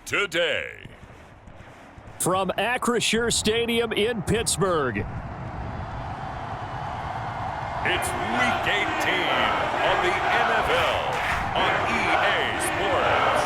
today. From Acrisure Stadium in Pittsburgh. It's Week 18 of the NFL on EA Sports.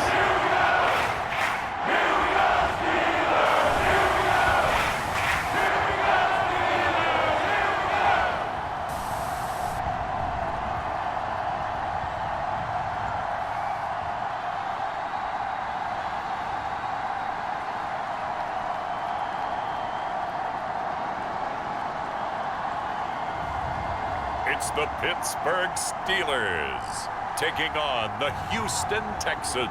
It's the Pittsburgh Steelers taking on the Houston Texans.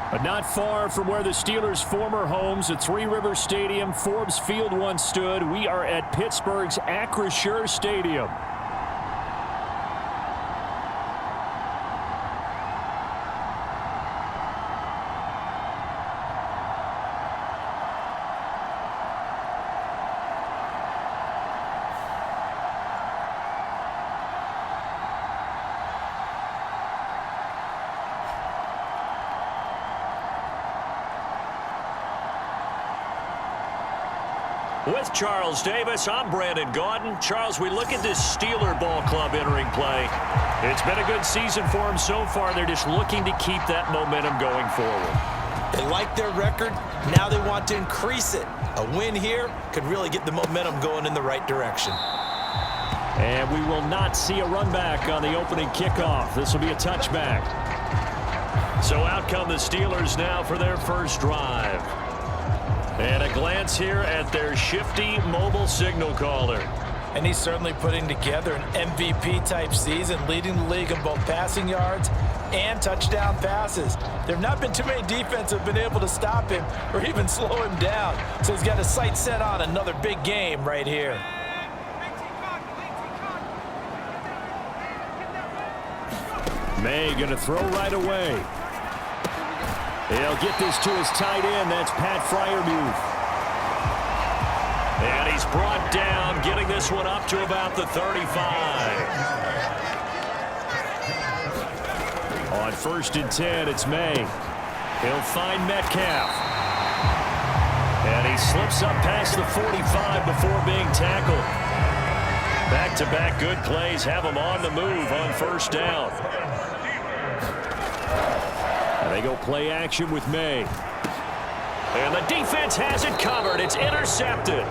But not far from where the Steelers' former homes at Three Rivers Stadium, Forbes Field once stood, we are at Pittsburgh's Acrisure Stadium. With Charles Davis, I'm Brandon Gaudin. Charles, we look at this Steeler ball club entering play. It's been a good season for them so far. They're just looking to keep that momentum going forward. They like their record. Now they want to increase it. A win here could really get the momentum going in the right direction. And we will not see a run back on the opening kickoff. This will be a touchback. So out come the Steelers now for their first drive. And a glance here at their shifty mobile signal caller. And he's certainly putting together an MVP-type season, leading the league in both passing yards and touchdown passes. There have not been too many defenses that have been able to stop him or even slow him down. So he's got his sights set on another big game right here. May going to throw right away. He'll get this to his tight end. That's Pat Freiermuth. And he's brought down, getting this one up to about the 35. On 1st and 10, it's May. He'll find Metcalf. And he slips up past the 45 before being tackled. Back-to-back good plays have him on the move on 1st down. They go play action with May. And the defense has it covered. It's intercepted.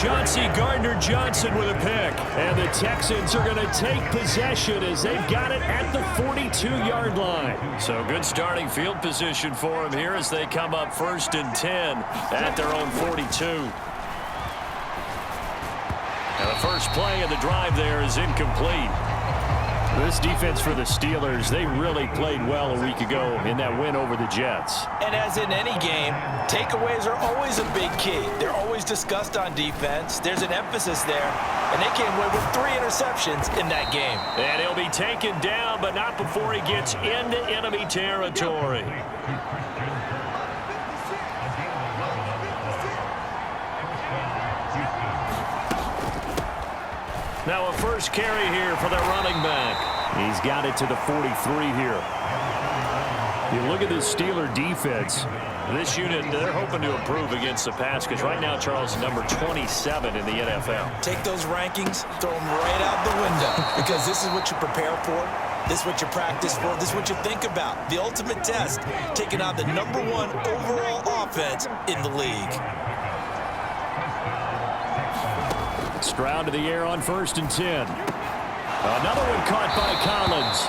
Chauncey Gardner-Johnson with a pick. And the Texans are going to take possession as they've got it at the 42-yard line. So good starting field position for them here as they come up 1st and 10 at their own 42. And the first play of the drive there is incomplete. This defense for the Steelers, they really played well a week ago in that win over the Jets. And as in any game, takeaways are always a big key. They're always discussed on defense. There's an emphasis there, and they came away with 3 interceptions in that game. And he'll be taken down, but not before he gets into enemy territory. Now a first carry here for their running back. He's got it to the 43 here. You look at this Steeler defense. This unit, they're hoping to improve against the pass because right now, Charles, number 27 in the NFL. Take those rankings, throw them right out the window because this is what you prepare for. This is what you practice for. This is what you think about. The ultimate test, taking on the #1 overall offense in the league. Stroud to the air on 1st and 10. Another one caught by Collins.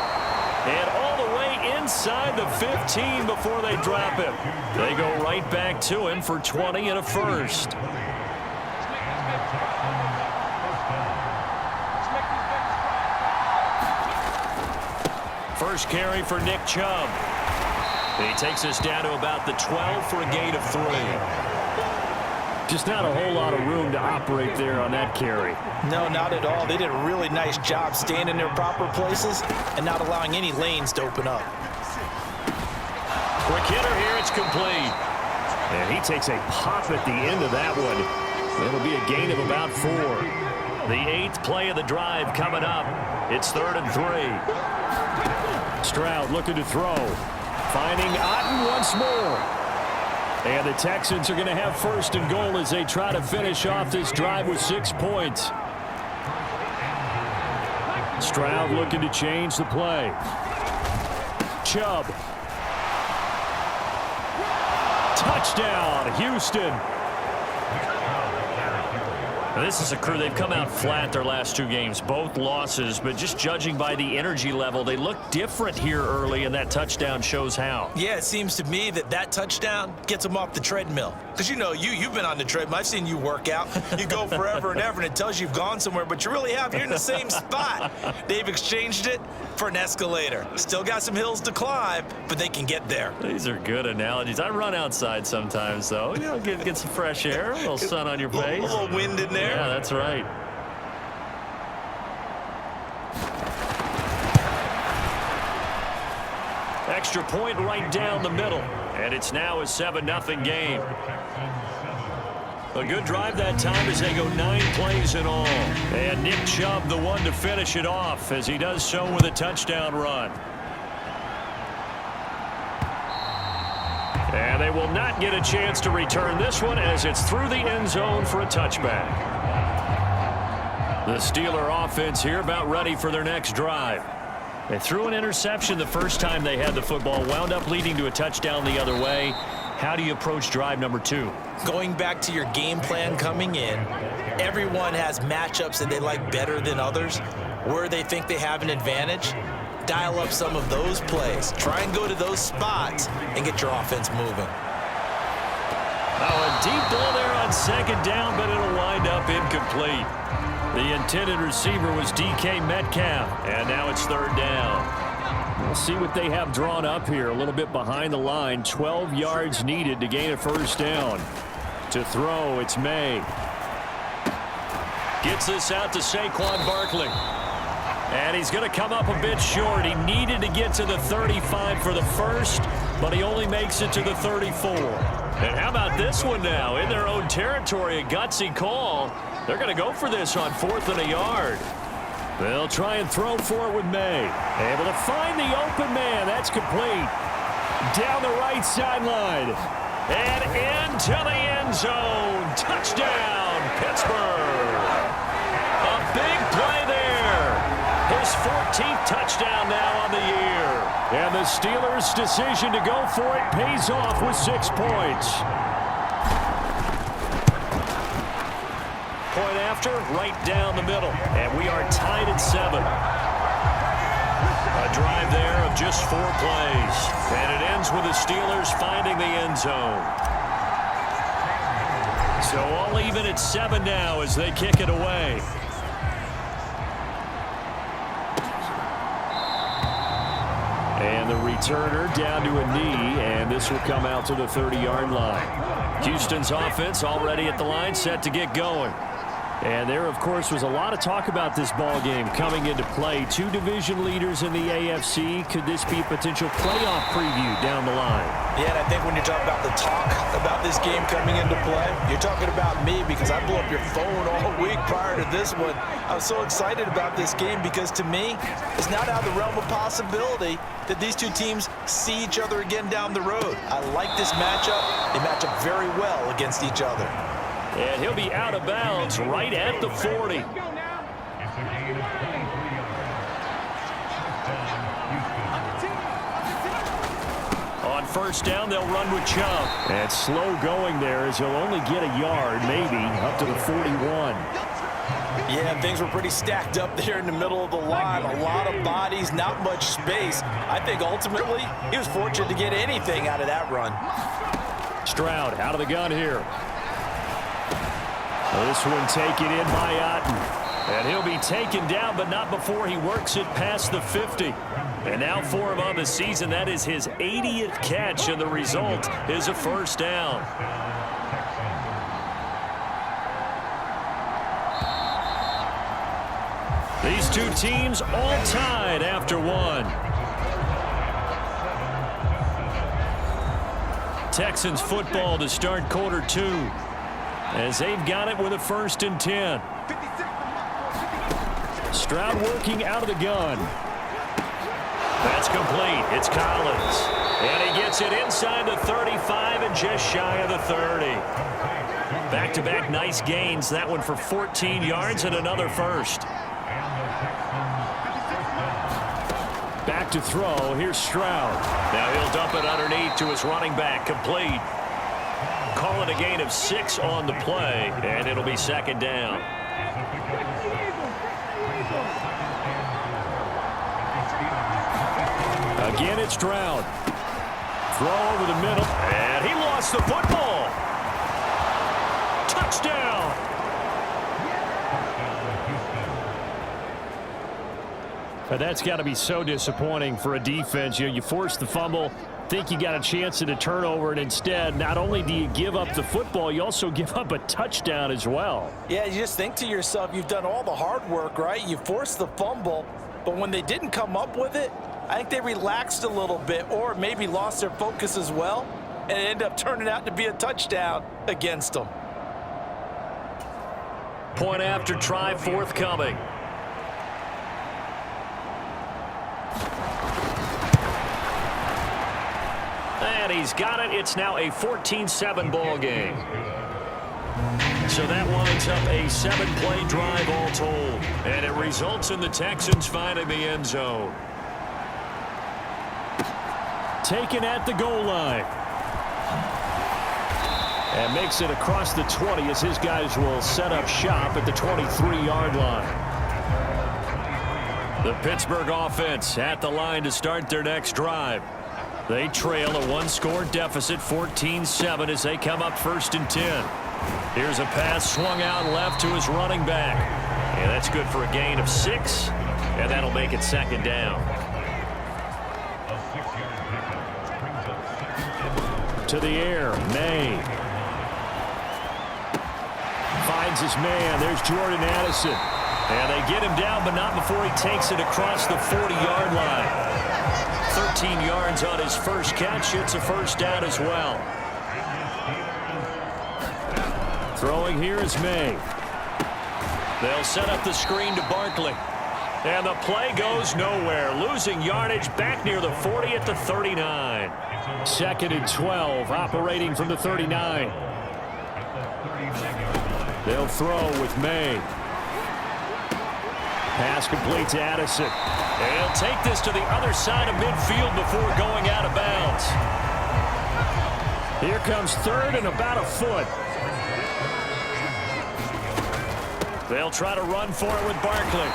And all the way inside the 15 before they drop him. They go right back to him for 20 and a first. First carry for Nick Chubb. He takes us down to about the 12 for a gain of 3. Just not a whole lot of room to operate there on that carry. No, not at all. They did a really nice job staying in their proper places and not allowing any lanes to open up. Quick hitter here. It's complete. And he takes a pop at the end of that one. It'll be a gain of about 4. The 8th play of the drive coming up. It's 3rd and 3. Stroud looking to throw. Finding Otten once more. And the Texans are going to have first and goal as they try to finish off this drive with 6 points. Stroud looking to change the play. Chubb. Touchdown, Houston. Now, this is a crew, they've come out flat their last 2 games, both losses, but just judging by the energy level, they look different here early, and that touchdown shows how. Yeah, it seems to me that touchdown gets them off the treadmill. Because, you know, you've been on the treadmill. I've seen you work out. You go forever and ever, and it tells you you've gone somewhere, but you really have. You're in the same spot. They've exchanged it for an escalator. Still got some hills to climb, but they can get there. These are good analogies. I run outside sometimes, though. You know, get some fresh air, a little sun on your face. A little wind in there. Yeah, that's right. Extra point right down the middle. And it's now a 7-0 game. A good drive that time as they go 9 plays in all. And Nick Chubb the one to finish it off as he does so with a touchdown run. And they will not get a chance to return this one as it's through the end zone for a touchback. The Steeler offense here about ready for their next drive. They threw an interception the first time they had the football, wound up leading to a touchdown the other way. How do you approach drive number 2? Going back to your game plan coming in, everyone has matchups that they like better than others. Where they think they have an advantage, dial up some of those plays. Try and go to those spots and get your offense moving. Oh, a deep ball there on second down, but it'll wind up incomplete. The intended receiver was DK Metcalf, and now it's third down. We'll see what they have drawn up here. A little bit behind the line. 12 yards needed to gain a first down. To throw, it's May. Gets this out to Saquon Barkley. And he's going to come up a bit short. He needed to get to the 35 for the first, but he only makes it to the 34. And how about this one now? In their own territory, a gutsy call. They're going to go for this on 4th and a yard. They'll try and throw for it with May. Able to find the open man. That's complete. Down the right sideline. And into the end zone. Touchdown, Pittsburgh. A big play there. His 14th touchdown now on the year. And the Steelers' decision to go for it pays off with 6 points. Point after, right down the middle. And we are tied at 7. A drive there of just 4 plays. And it ends with the Steelers finding the end zone. So all even at 7 now as they kick it away. And the returner down to a knee, and this will come out to the 30-yard line. Houston's offense already at the line, set to get going. And there, of course, was a lot of talk about this ball game coming into play. 2 division leaders in the AFC. Could this be a potential playoff preview down the line? Yeah, and I think when you talk about the talk about this game coming into play, you're talking about me because I blew up your phone all week prior to this one. I was so excited about this game because, to me, it's not out of the realm of possibility that these 2 teams see each other again down the road. I like this matchup. They match up very well against each other. And he'll be out of bounds right at the 40. On first down, they'll run with Chubb. And slow going there as he'll only get a yard, maybe, up to the 41. Yeah, things were pretty stacked up there in the middle of the line. A lot of bodies, not much space. I think ultimately he was fortunate to get anything out of that run. Stroud out of the gun here. This one taken in by Otten. And he'll be taken down, but not before he works it past the 50. And now for him on the season, that is his 80th catch, and the result is a first down. These 2 teams all tied after 1. Texans football to start quarter 2. As they've got it with a 1st and 10. Stroud working out of the gun. That's complete. It's Collins. And he gets it inside the 35 and just shy of the 30. Back-to-back nice gains. That one for 14 yards and another first. Back to throw. Here's Stroud. Now he'll dump it underneath to his running back. Complete. Call it a gain of 6 on the play, and it'll be second down. Again, it's Stroud. Throw over the middle, and he lost the football. Touchdown. But that's got to be so disappointing for a defense. You force the fumble, think you got a chance at a turnover, and instead, not only do you give up the football, you also give up a touchdown as well. Yeah, you just think to yourself, you've done all the hard work, right? You forced the fumble, but when they didn't come up with it, I think they relaxed a little bit or maybe lost their focus as well, and it ended up turning out to be a touchdown against them. Point after try forthcoming. And he's got it. It's now a 14-7 ball game. So that winds up a 7-play drive all told. And it results in the Texans finding the end zone. Taken at the goal line. And makes it across the 20 as his guys will set up shop at the 23-yard line. The Pittsburgh offense at the line to start their next drive. They trail a 1-score deficit, 14-7, as they come up 1st and 10. Here's a pass swung out left to his running back. And that's good for a gain of 6, and that'll make it second down. To the air, May. Finds his man. There's Jordan Addison. And they get him down, but not before he takes it across the 40-yard line. 13 yards on his first catch. It's a first down as well. Throwing here is May. They'll set up the screen to Barkley. And the play goes nowhere. Losing yardage back near the 40 at the 39. 2nd and 12, operating from the 39. They'll throw with May. Pass complete to Addison. And he'll take this to the other side of midfield before going out of bounds. Here comes 3rd and about a foot. They'll try to run for it with Barkley.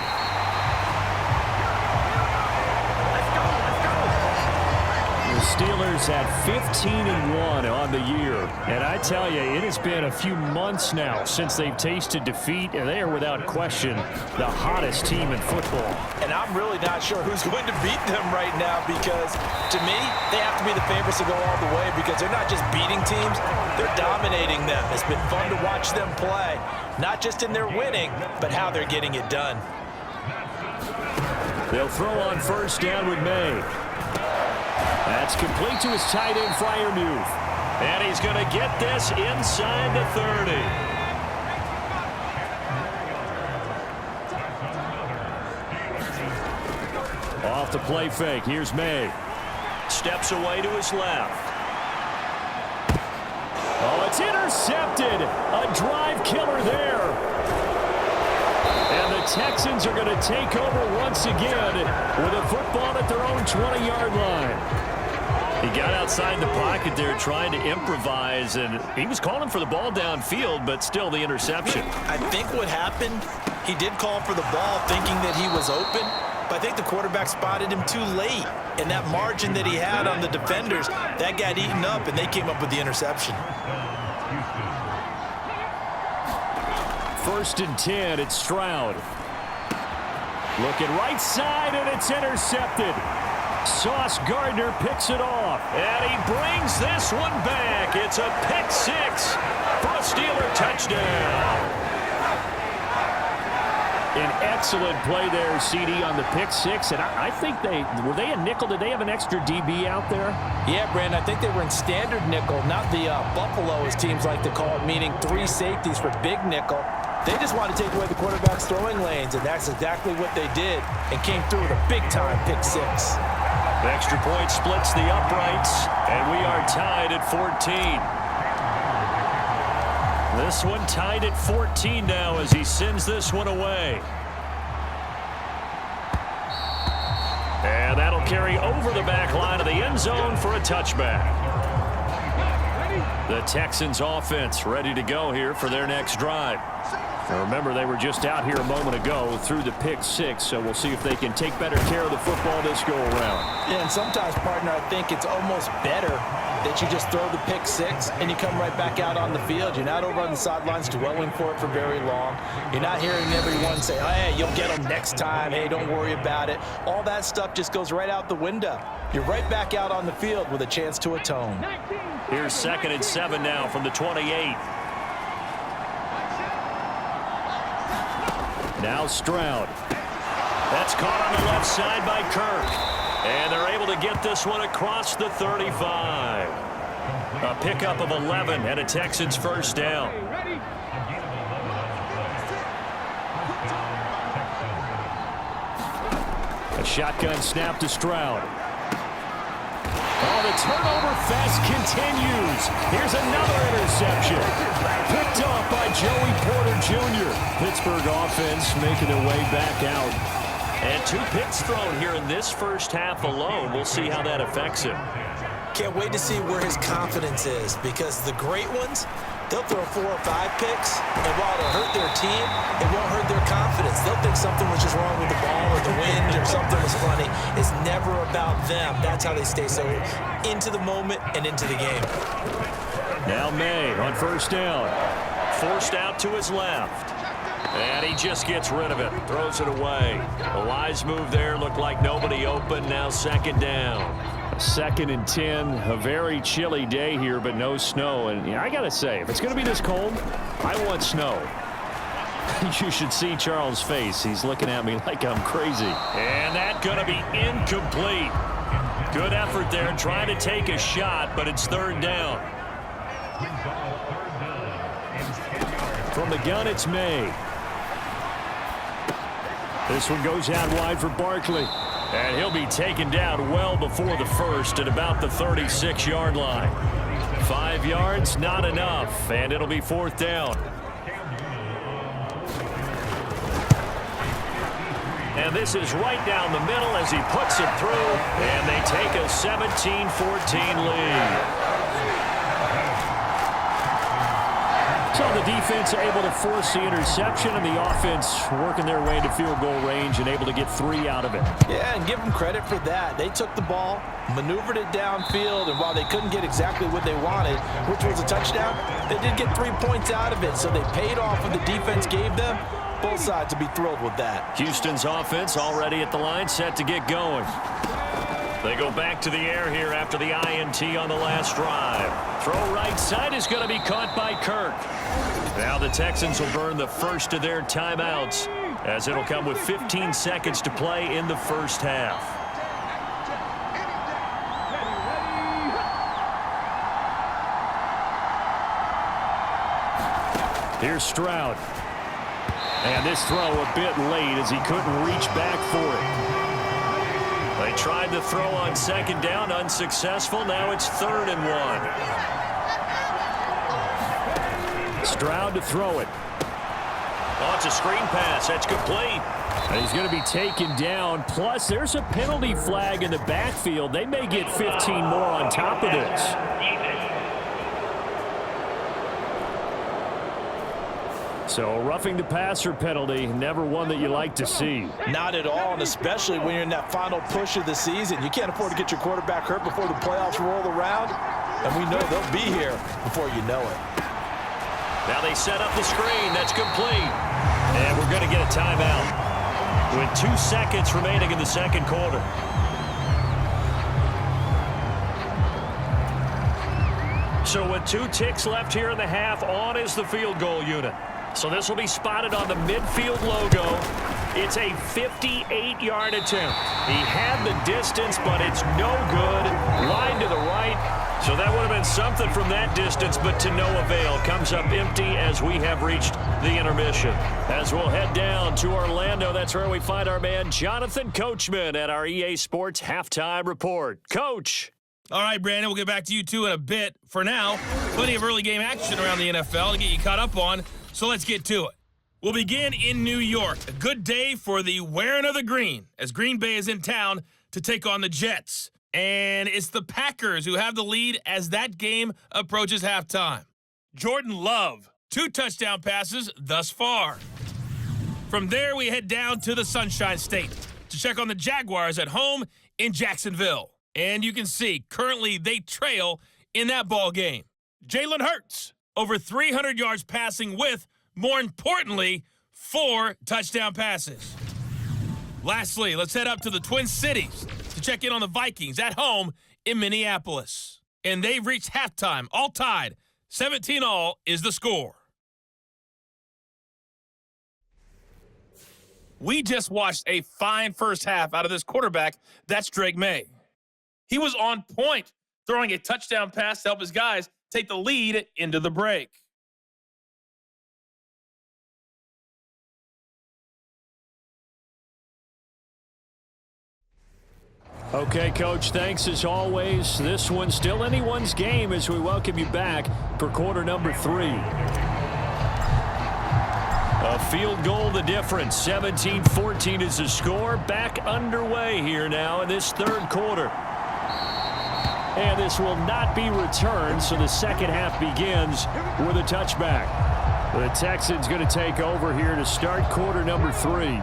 The Steelers at 15-1 on the year. And I tell you, it has been a few months now since they've tasted defeat, and they are without question the hottest team in football. And I'm really not sure who's going to beat them right now because, to me, they have to be the favorites to go all the way because they're not just beating teams, they're dominating them. It's been fun to watch them play, not just in their winning, but how they're getting it done. They'll throw on first down with May. That's complete to his tight end, Freiermuth. And he's going to get this inside the 30. Off the play fake. Here's May. Steps away to his left. Oh, it's intercepted. A drive killer there. And the Texans are going to take over once again with a football at their own 20-yard line. He got outside the pocket there trying to improvise, and he was calling for the ball downfield, but still the interception. I think what happened, he did call for the ball thinking that he was open, but I think the quarterback spotted him too late. And that margin that he had on the defenders, that got eaten up, and they came up with the interception. 1st and 10, it's Stroud. Looking right side, and it's intercepted. Sauce Gardner picks it off, and he brings this one back. It's a pick 6 for a Steeler touchdown. An excellent play there, CD, on the pick 6, and I think were they a nickel? Did they have an extra DB out there? Yeah, Brandon, I think they were in standard nickel, not the Buffalo, as teams like to call it, meaning 3 safeties for big nickel. They just want to take away the quarterback's throwing lanes, and that's exactly what they did and came through with a big-time pick 6. Extra point splits the uprights, and we are tied at 14. This one tied at 14 now as he sends this one away. And that'll carry over the back line of the end zone for a touchback. The Texans offense ready to go here for their next drive. Now remember, they were just out here a moment ago through the pick six, so we'll see if they can take better care of the football this go around. Yeah, and sometimes, partner, I think it's almost better that you just throw the pick six and you come right back out on the field. You're not over on the sidelines dwelling for it for very long. You're not hearing everyone say, oh, hey, you'll get them next time. Hey, don't worry about it. All that stuff just goes right out the window. You're right back out on the field with a chance to atone. Here's 2nd and 7 now from the 28. Now Stroud. That's caught on the left side by Kirk. And they're able to get this one across the 35. A pickup of 11 and a Texans first down. A shotgun snap to Stroud. Oh, the turnover fest continues. Here's another interception. Picked off by Joey Porter Jr. Pittsburgh offense making their way back out. And 2 picks thrown here in this first half alone. We'll see how that affects him. Can't wait to see where his confidence is, because the great ones, they'll throw 4 or 5 picks, and while it'll hurt their team, it won't hurt their confidence. They'll think something was just wrong with the ball or the wind or something was funny. It's never about them. That's how they stay so into the moment and into the game. Now May on first down. Forced out to his left. And he just gets rid of it. Throws it away. A wise move there. Looked like nobody open. Now 2nd down. 2nd and 10. A very chilly day here, but no snow. And I got to say, if it's going to be this cold, I want snow. You should see Charles' face. He's looking at me like I'm crazy. And that's going to be incomplete. Good effort there, trying to take a shot, but it's 3rd down. From the gun, it's May. This one goes out wide for Barkley. And he'll be taken down well before the first at about the 36-yard line. 5 yards, not enough, and it'll be 4th down. And this is right down the middle as he puts it through, and they take a 17-14 lead. So the defense able to force the interception, and the offense working their way into field goal range and able to get 3 out of it. Yeah, and give them credit for that. They took the ball, maneuvered it downfield, and while they couldn't get exactly what they wanted, which was a touchdown, they did get 3 points out of it, so they paid off what the defense gave them. Both sides will be thrilled with that. Houston's offense already at the line, set to get going. They go back to the air here after the INT on the last drive. Throw right side is going to be caught by Kirk. Now the Texans will burn the first of their timeouts, as it'll come with 15 seconds to play in the first half. Here's Stroud. And this throw a bit late as he couldn't reach back for it. They tried to throw on 2nd down, unsuccessful. Now it's 3rd and 1. Stroud to throw it. Oh, it's a screen pass. That's complete. And he's going to be taken down. Plus, there's a penalty flag in the backfield. They may get 15 more on top of this. So, roughing the passer penalty, never one that you like to see. Not at all, and especially when you're in that final push of the season. You can't afford to get your quarterback hurt before the playoffs roll around, and we know they'll be here before you know it. Now they set up the screen. That's complete. And we're going to get a timeout with 2 seconds remaining in the 2nd quarter. So with 2 ticks left here in the half, on is the field goal unit. So this will be spotted on the midfield logo. It's a 58-yard attempt. He had the distance, but it's no good. Line to the right. So that would have been something from that distance, but to no avail. Comes up empty as we have reached the intermission. As we'll head down to Orlando, that's where we find our man Jonathan Coachman at our EA Sports Halftime Report. Coach. All right, Brandon, we'll get back to you two in a bit. For now, plenty of early game action around the NFL to get you caught up on, so let's get to it. We'll begin in New York. A good day for the wearing of the green, as Green Bay is in town to take on the Jets. And it's the Packers who have the lead as that game approaches halftime. Jordan Love, 2 touchdown passes thus far. From there, we head down to the Sunshine State to check on the Jaguars at home in Jacksonville. And you can see, currently they trail in that ball game. Jalen Hurts, over 300 yards passing with, more importantly, 4 touchdown passes. Lastly, let's head up to the Twin Cities to check in on the Vikings at home in Minneapolis. And they've reached halftime, all tied. 17-all is the score. We just watched a fine first half out of this quarterback. That's Drake May. He was on point, throwing a touchdown pass to help his guys take the lead into the break. Okay, Coach, thanks as always. This one's still anyone's game as we welcome you back for quarter number 3. A field goal the difference. 17-14 is the score. Back underway here now in this third quarter. And this will not be returned, so the second half begins with a touchback. The Texans going to take over here to start quarter number 3.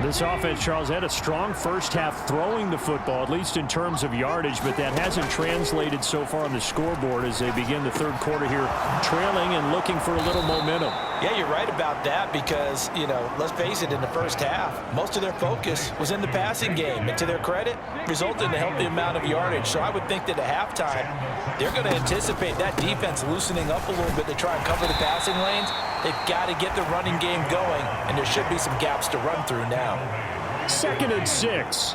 This offense, Charles, had a strong first half throwing the football, at least in terms of yardage, but that hasn't translated so far on the scoreboard as they begin the third quarter here, trailing and looking for a little momentum. Yeah, you're right about that because, let's face it, in the first half, most of their focus was in the passing game. And to their credit, resulted in a healthy amount of yardage. So I would think that at halftime, they're going to anticipate that defense loosening up a little bit to try and cover the passing lanes. They've got to get the running game going, and there should be some gaps to run through now. 2nd and 6.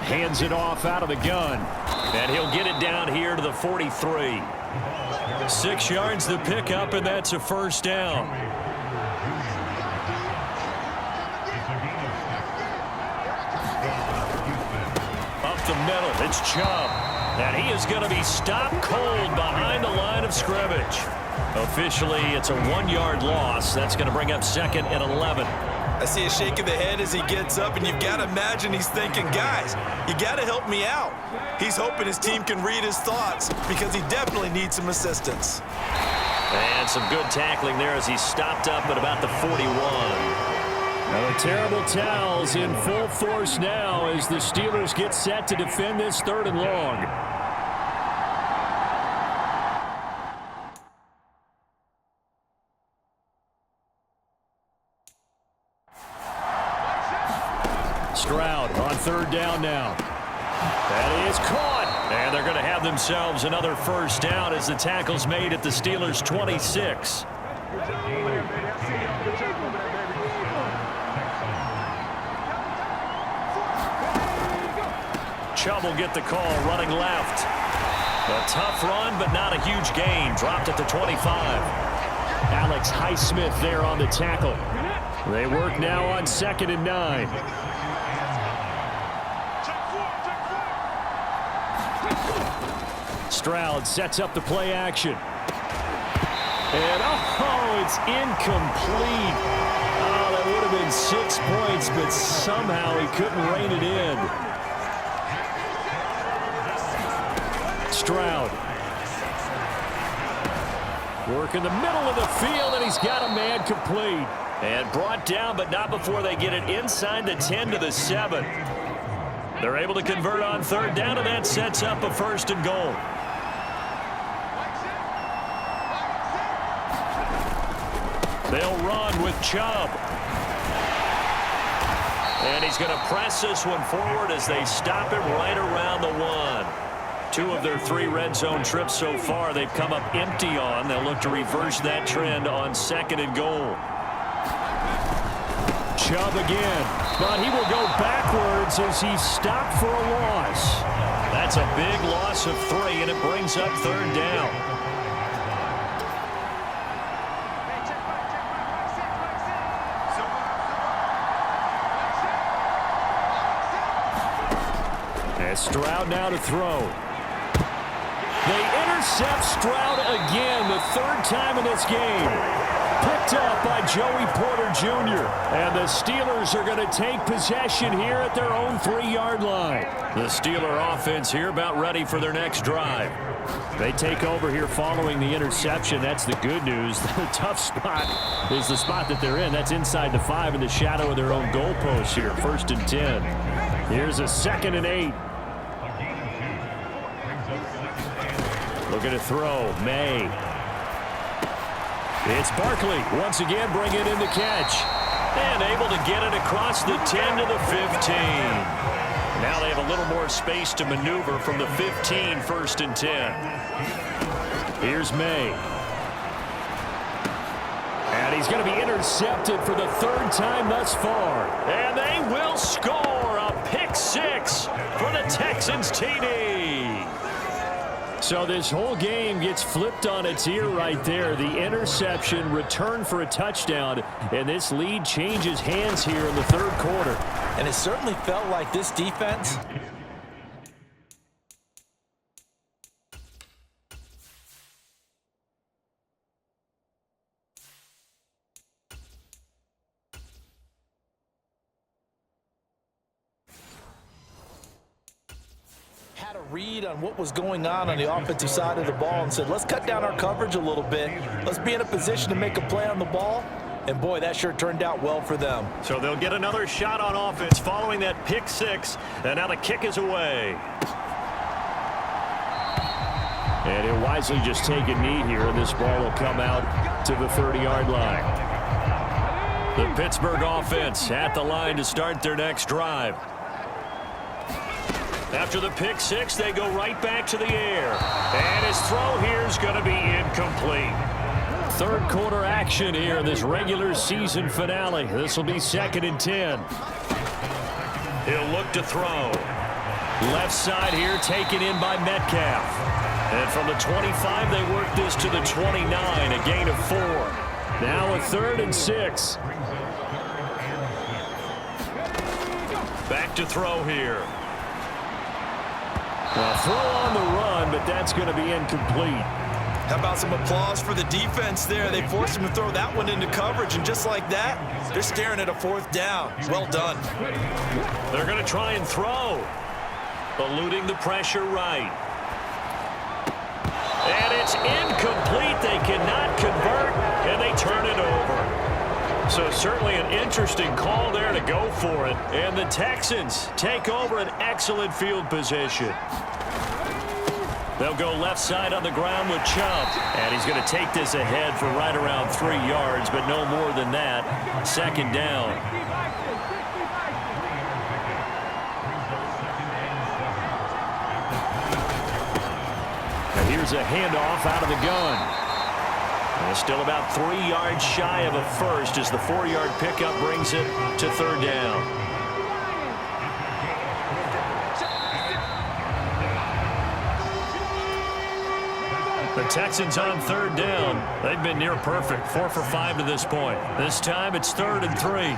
Hands it off out of the gun. And he'll get it down here to the 43. 6 yards the pickup, and that's a first down. Up the middle, it's Chubb. And he is going to be stopped cold behind the line of scrimmage. Officially, it's a 1-yard loss. That's going to bring up 2nd and 11. I see a shake of the head as he gets up, and you've got to imagine he's thinking, guys, you got to help me out. He's hoping his team can read his thoughts because he definitely needs some assistance. And some good tackling there as he stopped up at about the 41. Now the terrible towels in full force now as the Steelers get set to defend this 3rd and long. Stroud on 3rd down now. That is caught. And they're going to have themselves another first down as the tackle's made at the Steelers' 26. Chubb will get the call running left. A tough run, but not a huge gain. Dropped at the 25. Alex Highsmith there on the tackle. They work now on 2nd and 9. Stroud sets up the play action. And, it's incomplete. Oh, that would have been 6 points, but somehow he couldn't rein it in. Stroud. Work in the middle of the field, and he's got a man complete. And brought down, but not before they get it inside the 10 to the 7. They're able to convert on 3rd down, and that sets up a 1st and goal. They'll run with Chubb. And he's going to press this one forward as they stop him right around the 1. 2 of their 3 red zone trips so far they've come up empty on. They'll look to reverse that trend on 2nd and goal. Chubb again, but he will go backwards as he's stopped for a loss. That's a big loss of 3, and it brings up 3rd down. And Stroud now to throw. They intercept Stroud again, the 3rd time in this game. Picked up by Joey Porter Jr. And the Steelers are going to take possession here at their own 3-yard line. The Steeler offense here about ready for their next drive. They take over here following the interception. That's the good news. The tough spot is the spot that they're in. That's inside the 5 in the shadow of their own goalpost here. 1st and 10. Here's a 2nd and 8. Looking to throw. May. It's Barkley once again bringing in the catch. And able to get it across the 10 to the 15. Now they have a little more space to maneuver from the 15, 1st and 10. Here's May. And he's going to be intercepted for the 3rd time thus far. And they will score a pick 6 for the Texans TD. So this whole game gets flipped on its ear right there. The interception, return for a touchdown, and this lead changes hands here in the 3rd quarter. And it certainly felt like this defense had a read on what was going on the offensive side of the ball and said, let's cut down our coverage a little bit. Let's be in a position to make a play on the ball. And, boy, that sure turned out well for them. So they'll get another shot on offense following that pick 6. And now the kick is away. And he'll wisely just take a knee here, and this ball will come out to the 30-yard line. The Pittsburgh offense at the line to start their next drive. After the pick 6, they go right back to the air. And his throw here is going to be incomplete. 3rd quarter action here in this regular season finale. This will be 2nd and 10. He'll look to throw. Left side here taken in by Metcalf. And from the 25, they work this to the 29, a gain of 4. Now a 3rd and 6. Back to throw here. Well, throw on the run, but that's going to be incomplete. How about some applause for the defense there? They forced him to throw that one into coverage, and just like that, they're staring at a 4th down. Well done. They're going to try and throw. Eluding the pressure right. And it's incomplete. They cannot convert, and they turn it over. So certainly an interesting call there to go for it. And the Texans take over an excellent field position. They'll go left side on the ground with Chubb. And he's going to take this ahead for right around 3 yards, but no more than that. 2nd down. And here's a handoff out of the gun. And still about 3 yards shy of a first as the 4-yard pickup brings it to 3rd down. The Texans on 3rd down. They've been near perfect. 4 for 5 to this point. This time it's 3rd and 3.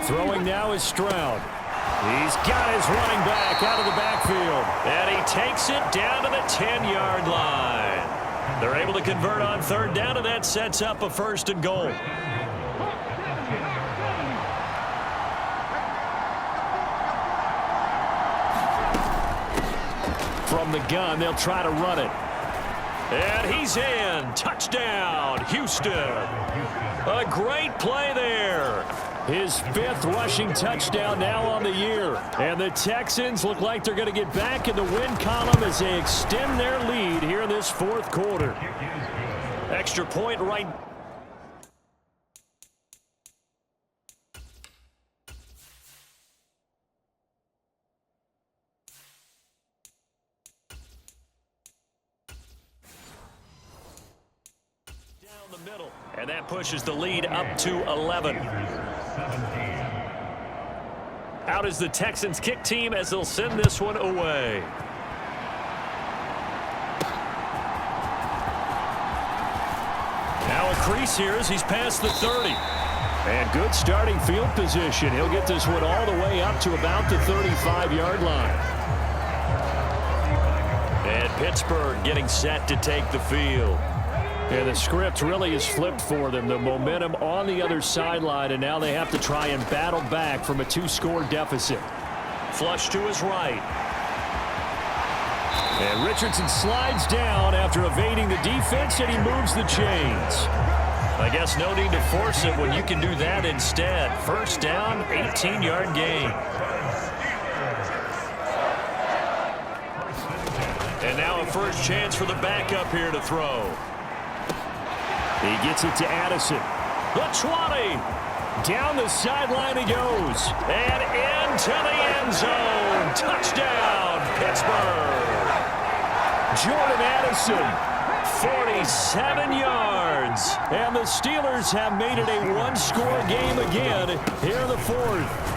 Throwing now is Stroud. He's got his running back out of the backfield. And he takes it down to the 10-yard line. They're able to convert on 3rd down, and that sets up a 1st and goal. From the gun, they'll try to run it. And he's in. Touchdown, Houston. A great play there. His 5th rushing touchdown now on the year. And the Texans look like they're going to get back in the win column as they extend their lead here in this 4th quarter. Extra point right. Down the middle. And that pushes the lead up to 11. Out is the Texans kick team as they'll send this one away. Now a crease here as he's past the 30. And good starting field position. He'll get this one all the way up to about the 35-yard line. And Pittsburgh getting set to take the field. And the script really is flipped for them. The momentum on the other sideline, and now they have to try and battle back from a 2-score deficit. Flush to his right. And Richardson slides down after evading the defense, and he moves the chains. I guess no need to force it when you can do that instead. First down, 18-yard gain. And now a first chance for the backup here to throw. He gets it to Addison. The 20. Down the sideline he goes. And into the end zone. Touchdown, Pittsburgh. Jordan Addison. 47 yards. And the Steelers have made it a one-score game again here in the fourth.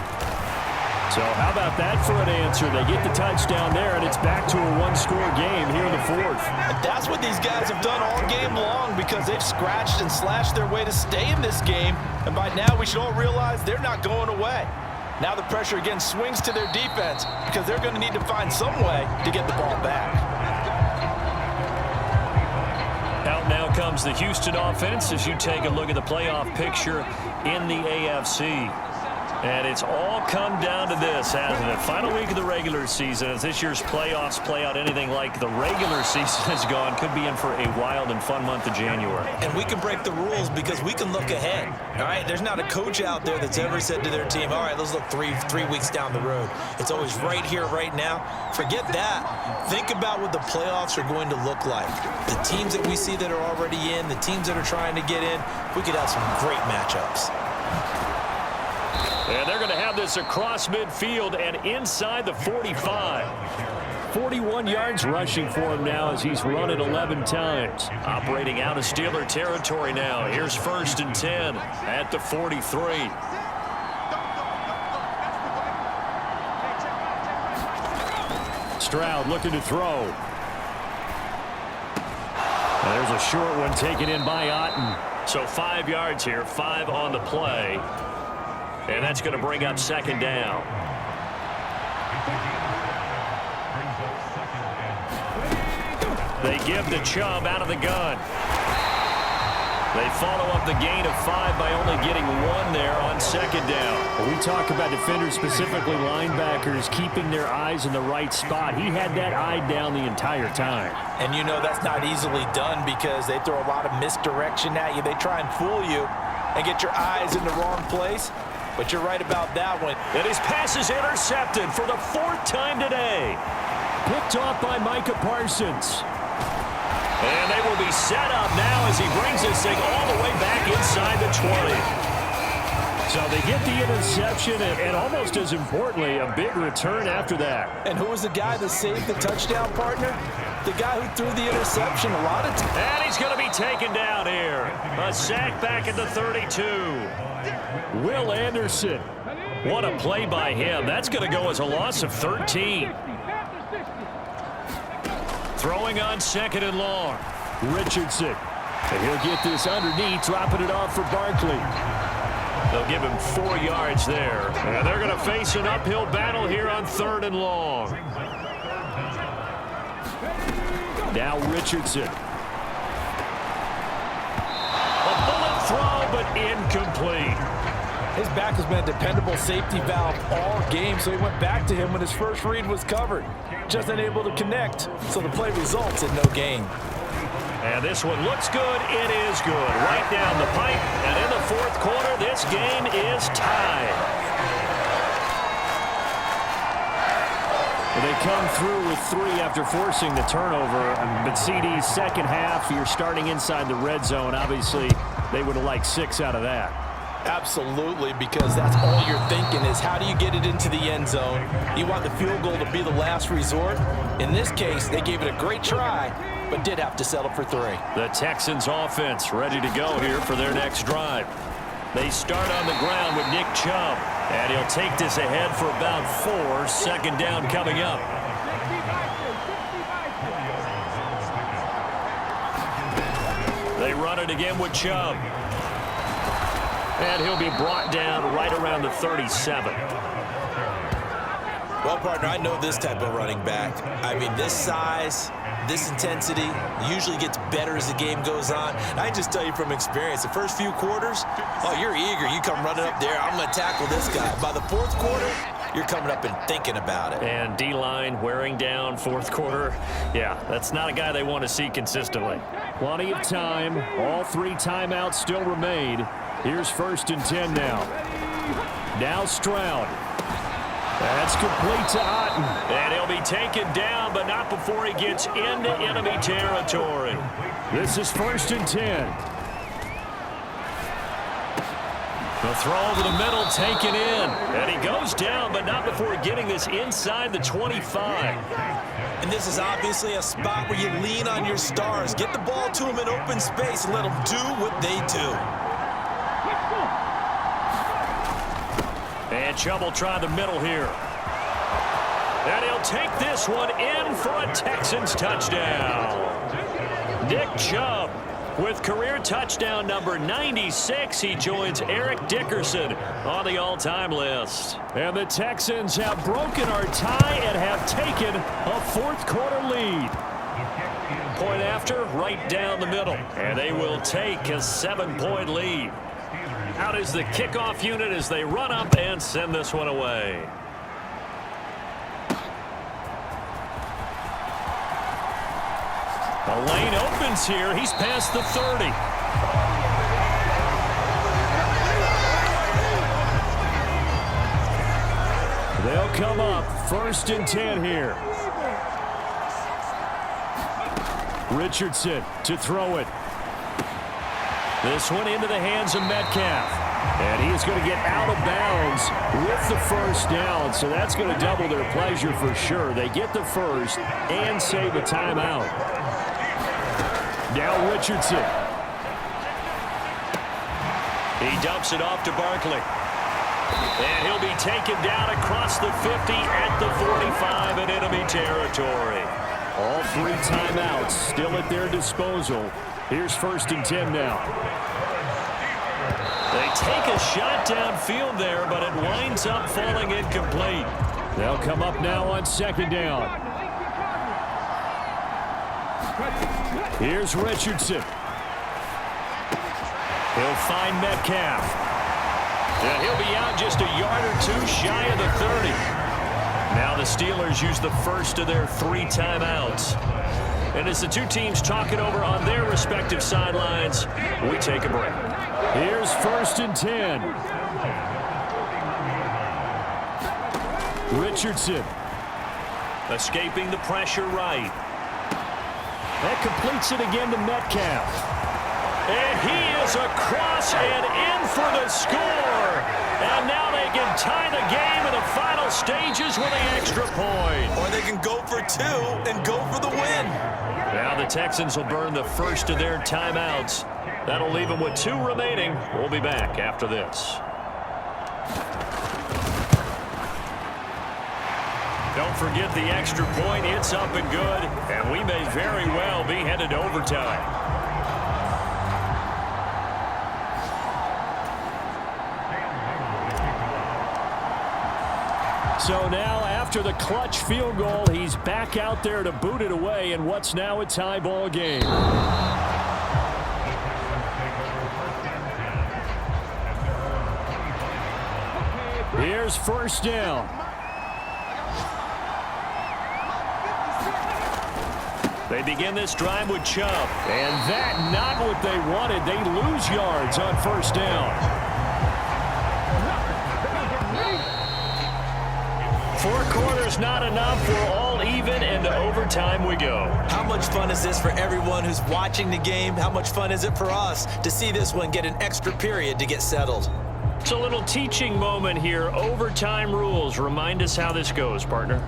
So how about that for an answer? They get the touchdown there, and it's back to a one-score game here in the fourth. And that's what these guys have done all game long because they've scratched and slashed their way to stay in this game. And by now, we should all realize they're not going away. Now the pressure again swings to their defense because they're going to need to find some way to get the ball back. Out now comes the Houston offense as you take a look at the playoff picture in the AFC. And it's all come down to this, hasn't it? Final week of the regular season. As this year's playoffs play out anything like the regular season has gone, could be in for a wild and fun month of January. And we can break the rules because we can look ahead. All right, there's not a coach out there that's ever said to their team, all right, let's look three weeks down the road. It's always right here, right now. Forget that. Think about what the playoffs are going to look like. The teams that we see that are already in, the teams that are trying to get in, we could have some great matchups. And they're going to have this across midfield and inside the 45. 41 yards rushing for him now as he's run it 11 times. Operating out of Steeler territory now. Here's 1st and 10 at the 43. Stroud looking to throw. And there's a short one taken in by Otten. So 5 yards here, 5 on the play. And that's going to bring up 2nd down. They give the Chubb out of the gun. They follow up the gain of 5 by only getting 1 there on 2nd down. When we talk about defenders, specifically linebackers, keeping their eyes in the right spot. He had that eye down the entire time. And you know that's not easily done because they throw a lot of misdirection at you. They try and fool you and get your eyes in the wrong place. But you're right about that one. And his pass is intercepted for the 4th time today. Picked off by Micah Parsons. And they will be set up now as he brings this thing all the way back inside the 20. So they get the interception and almost as importantly, a big return after that. And who was the guy that saved the touchdown, partner? The guy who threw the interception a lot of times. And he's going to be taken down here. A sack back at the 32. Will Anderson. What a play by him. That's going to go as a loss of 13. Throwing on 2nd and long. Richardson. And he'll get this underneath, dropping it off for Barkley. They'll give him 4 yards there. And they're going to face an uphill battle here on 3rd and long. Now Richardson. A bullet throw, but incomplete. His back has been a dependable safety valve all game, so he went back to him when his first read was covered. Just unable to connect, so the play results in no gain. And this one looks good. It is good. Right down the pipe. And in the 4th quarter, this game is tied. They come through with 3 after forcing the turnover. But CD's second half, you're starting inside the red zone. Obviously, they would have liked 6 out of that. Absolutely, because that's all you're thinking is how do you get it into the end zone? You want the field goal to be the last resort. In this case, they gave it a great try, but did have to settle for 3. The Texans offense ready to go here for their next drive. They start on the ground with Nick Chubb, and he'll take this ahead for about 4. Second down coming up. They run it again with Chubb. And he'll be brought down right around the 37. Well, partner, I know this type of running back. I mean, this size, this intensity usually gets better as the game goes on. I just tell you from experience, the first few quarters, oh, you're eager. You come running up there, I'm going to tackle this guy. By the 4th quarter, you're coming up and thinking about it. And D-line wearing down 4th quarter. Yeah, that's not a guy they want to see consistently. Plenty of time. All 3 timeouts still remain. Here's 1st and 10 now. Now Stroud. That's complete to Otten. And he'll be taken down, but not before he gets into enemy territory. This is 1st and 10. The throw over the middle, taken in. And he goes down, but not before getting this inside the 25. And this is obviously a spot where you lean on your stars. Get the ball to them in open space and let them do what they do. And Chubb will try the middle here. And he'll take this one in for a Texans touchdown. Nick Chubb with career touchdown number 96. He joins Eric Dickerson on the all-time list. And the Texans have broken our tie and have taken a 4th quarter lead. Point after, right down the middle. And they will take a 7-point lead. Out is the kickoff unit as they run up and send this one away. The lane opens here. He's past the 30. They'll come up 1st and 10 here. Richardson to throw it. This one into the hands of Metcalf. And he is going to get out of bounds with the 1st down, so that's going to double their pleasure for sure. They get the 1st and save a timeout. Now Richardson. He dumps it off to Barkley. And he'll be taken down across the 50 at the 45 in enemy territory. All 3 timeouts still at their disposal. Here's 1st and 10 now. They take a shot downfield there, but it winds up falling incomplete. They'll come up now on 2nd down. Here's Richardson. He'll find Metcalf. And he'll be out just a yard or 2 shy of the 30. Now the Steelers use the 1st of their 3 timeouts. And as the 2 teams talk it over on their respective sidelines, we take a break. Here's 1st and 10. Richardson. Escaping the pressure right. That completes it again to Metcalf. And he is across and in for the score. And now they can tie the game in the final stages with an extra point. Or they can go for 2 and go for the win. Now the Texans will burn the 1st of their timeouts. That'll leave them with 2 remaining. We'll be back after this. Don't forget the extra point. It's up and good. And we may very well be headed to overtime. So now, after the clutch field goal, he's back out there to boot it away in what's now a tie ball game. Here's 1st down. They begin this drive with Chubb. And that not what they wanted. They lose yards on 1st down. 4 quarters not enough. We're all even, and to overtime we go. How much fun is this for everyone who's watching the game? How much fun is it for us to see this one get an extra period to get settled? It's a little teaching moment here. Overtime rules. Remind us how this goes, partner.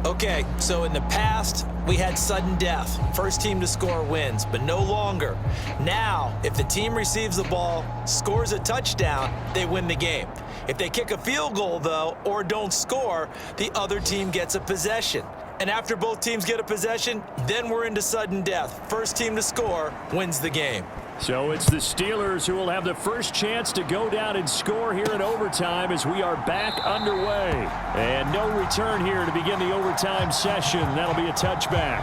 Okay, so in the past, we had sudden death. First team to score wins, but no longer. Now, if the team receives the ball, scores a touchdown, they win the game. If they kick a field goal, though, or don't score, the other team gets a possession. And after both teams get a possession, then we're into sudden death. First team to score wins the game. So it's the Steelers who will have the first chance to go down and score here in overtime as we are back underway. And no return here to begin the overtime session. That'll be a touchback.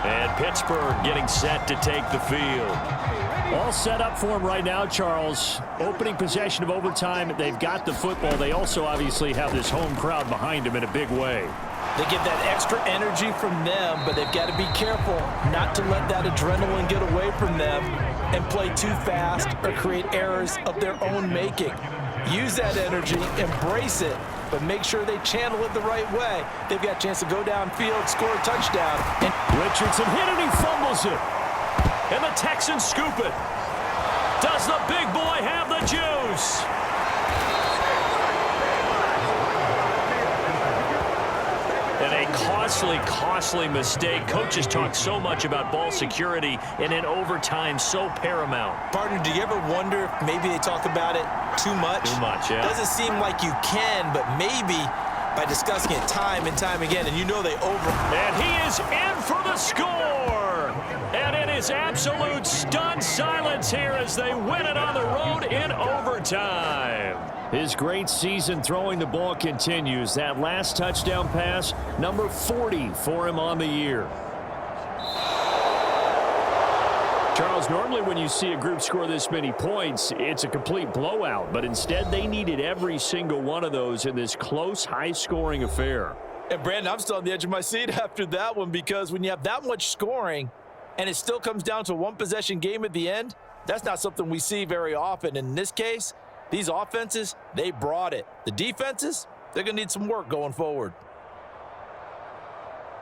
And Pittsburgh getting set to take the field. All set up for them right now, Charles. Opening possession of overtime, they've got the football. They also obviously have this home crowd behind them in a big way. They get that extra energy from them, but they've got to be careful not to let that adrenaline get away from them and play too fast or create errors of their own making. Use that energy, embrace it, but make sure they channel it the right way. They've got a chance to go downfield, score a touchdown. And Richardson hit it, he fumbles it. And the Texans scoop it. Does the big boy have the juice? And a costly mistake. Coaches talk so much about ball security, and in overtime, so paramount. partner, do you ever wonder if maybe they talk about it too much? Too much, yeah. Doesn't seem like you can, but maybe by discussing it time and time again, and you know they over. And he is in for the score. And it is absolute stunned silence here as they win it on the road in overtime. His great season throwing the ball continues. That last touchdown pass, number 40 for him on the year. Charles, normally when you see a group score this many points, it's a complete blowout. But instead, they needed every single one of those in this close, high-scoring affair. And, Brandon, I'm still on the edge of my seat after that one because when you have that much scoring and it still comes down to a one-possession game at the end, that's not something we see very often. In this case, these offenses, they brought it. The defenses, they're going to need some work going forward.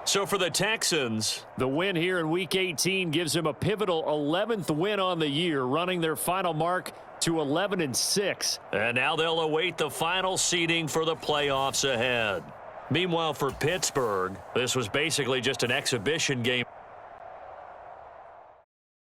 So for the Texans, the win here in Week 18 gives them a pivotal 11th win on the year, running their final mark to 11-6. and now they'll await the final seeding for the playoffs ahead. Meanwhile, for Pittsburgh, this was basically just an exhibition game.